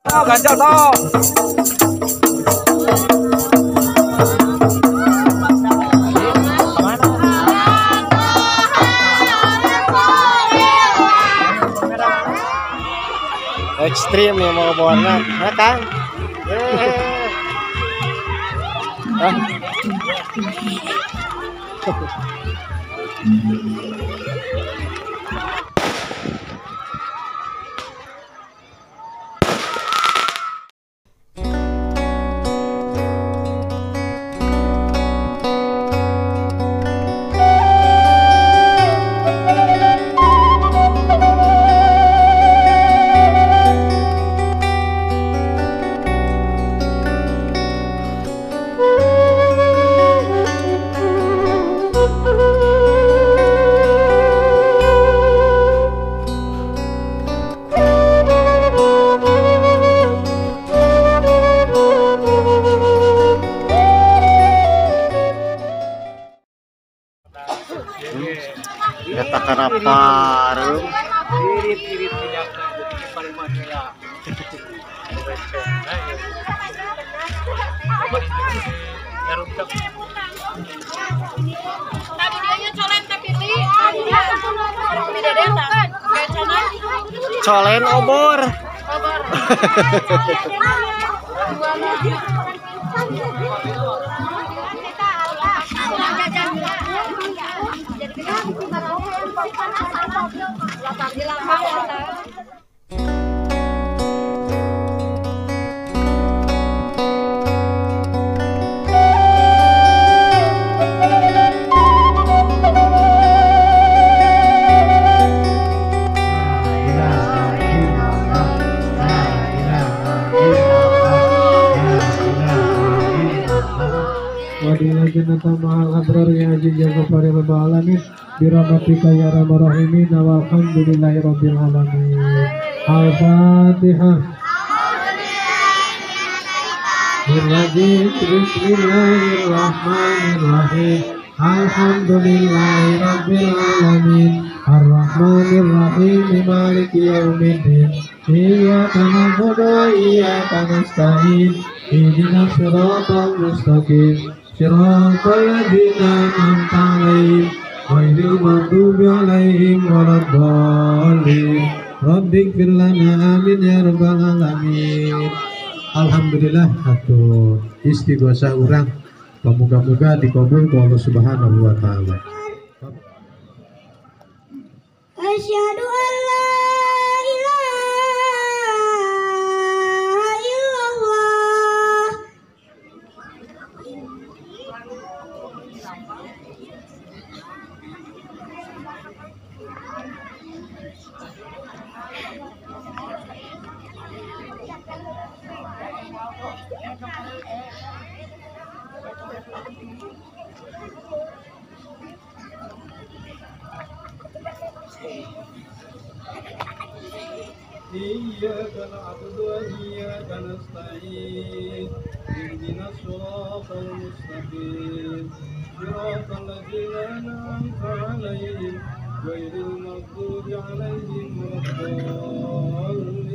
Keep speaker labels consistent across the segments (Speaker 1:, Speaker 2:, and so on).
Speaker 1: Oh, ganjal toh.
Speaker 2: Ekstrim ya mau bawa ya Kang. Eta karapareum.
Speaker 1: Irit-irit minyakna jadi paling mahal.
Speaker 3: Tadi dia colen tapi di dedeta.
Speaker 2: Colen obor.
Speaker 4: Wadila jannata ma'al abrar ya aziz ya ghafar ya rabbal alamin birahmatika ya arhamar rahimin walhamdulillahi rabbil alamin. Al-Fatihah. Bismillahirrahmanirrahim. Alhamdulillahi rabbil alamin. Ar-Rahmanir Rahim maliki yaumiddin. Iyyaka na'budu wa iyyaka nasta'in. Ihdinas siratal mustaqim. Siratal ladzina an'amta 'alaihim ghairil maghdubi 'alaihim waladdallin. Rabbighfir lana amin ya rabbal alamin. Alhamdulillah atuh istighosah urang pamuga-muga dikabul ku Allah Subhanahu wa taala.
Speaker 3: Asyhadu an la ilaha illallah.
Speaker 4: Iyyaka na'budu wa iyyaka nasta'in. Ihdinas siratal mustaqim. Siratal ladzina an'amta 'alaihim ghairil maghdubi 'alaihim waladdallin.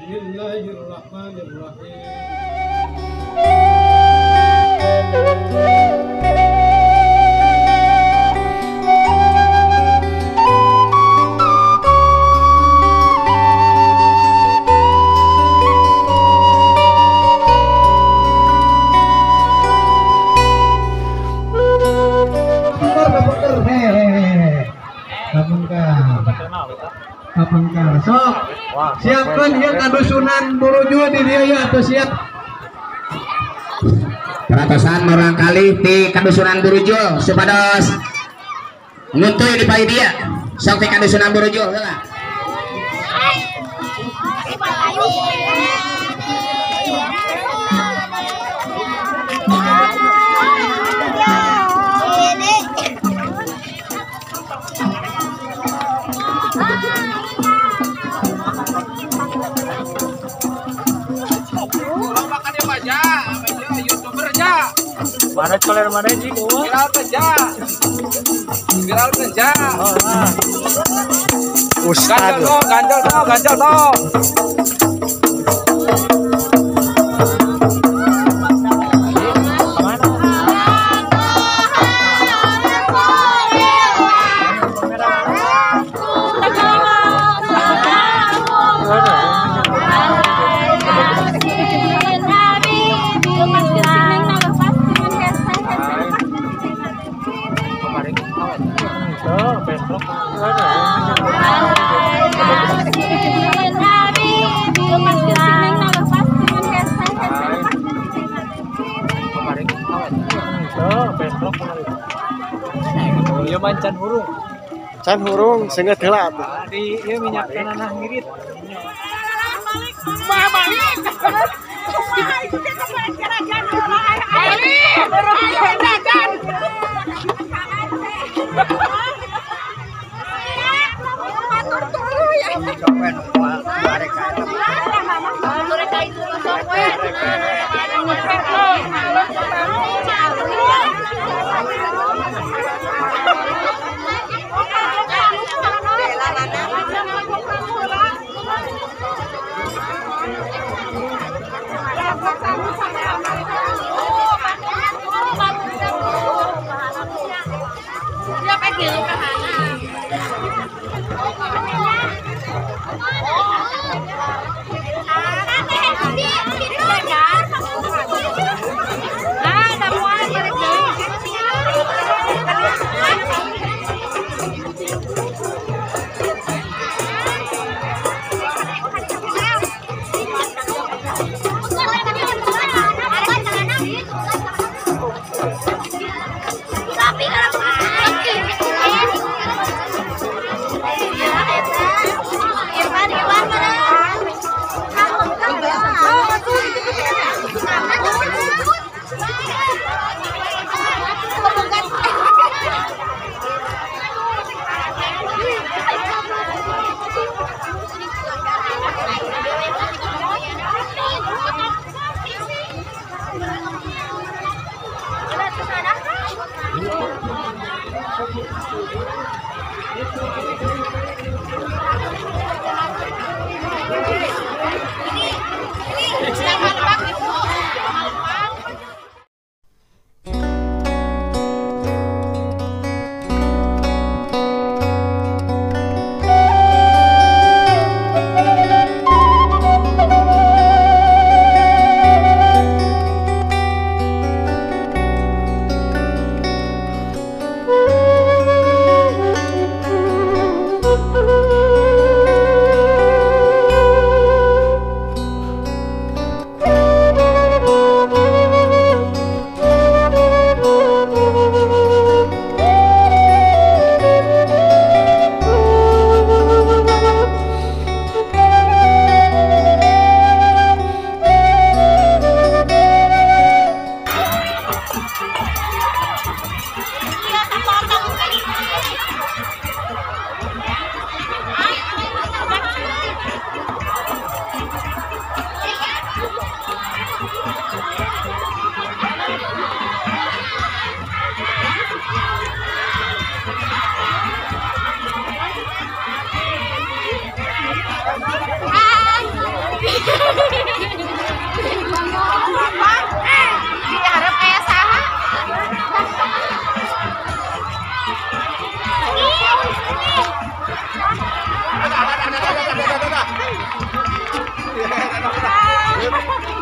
Speaker 4: Bismillahirrahmanirrahim. Kapangkar. Sok. Siapkan ya kadusunan Buruju di dia ya atau siap.
Speaker 5: Peratusan barangkali di kadusunan Buruju supados nguntuy di pai dia. Sok di kadusunan Buruju heula.
Speaker 1: Mana coler mana sih gua? Viral kerja. Viral kerja. Oh lah.
Speaker 2: Ustad.
Speaker 1: Ganjel toh. Iya mancan hurung.
Speaker 2: Can hurung sehingga heula atuh.
Speaker 1: Di ieu minyak tanah ngirit.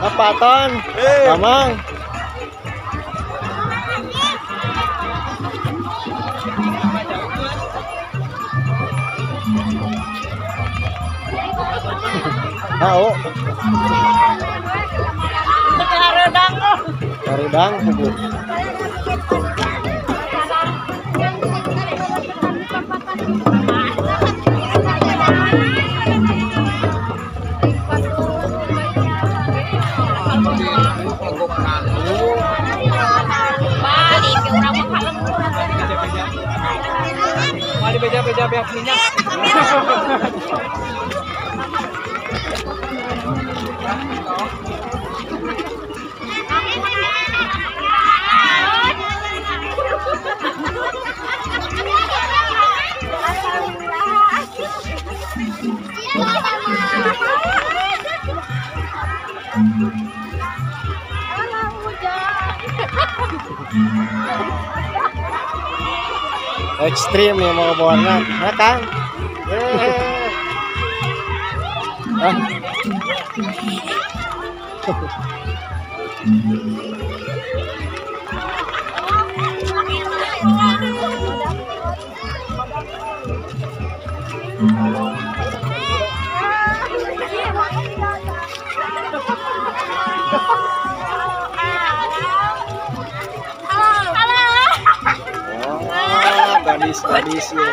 Speaker 2: Apa ton? Mamang. Tahu. Redang kubu.
Speaker 1: Mari beja-beja beak minyak.
Speaker 2: Ekstrim ya mau warna, ya kan? Gadis-gadis ya.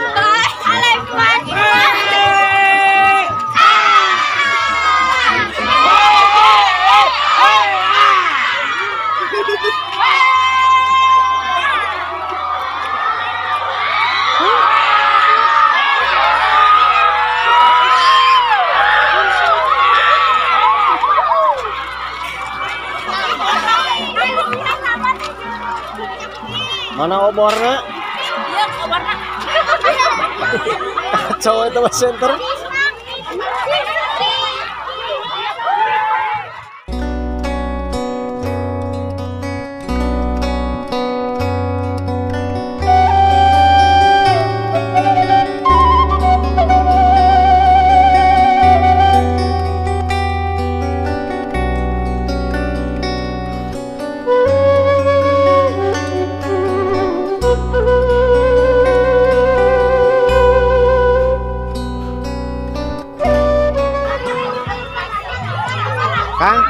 Speaker 2: Mana obornya?
Speaker 3: Iya, obornya.
Speaker 2: Kacau itu mas center. Kang.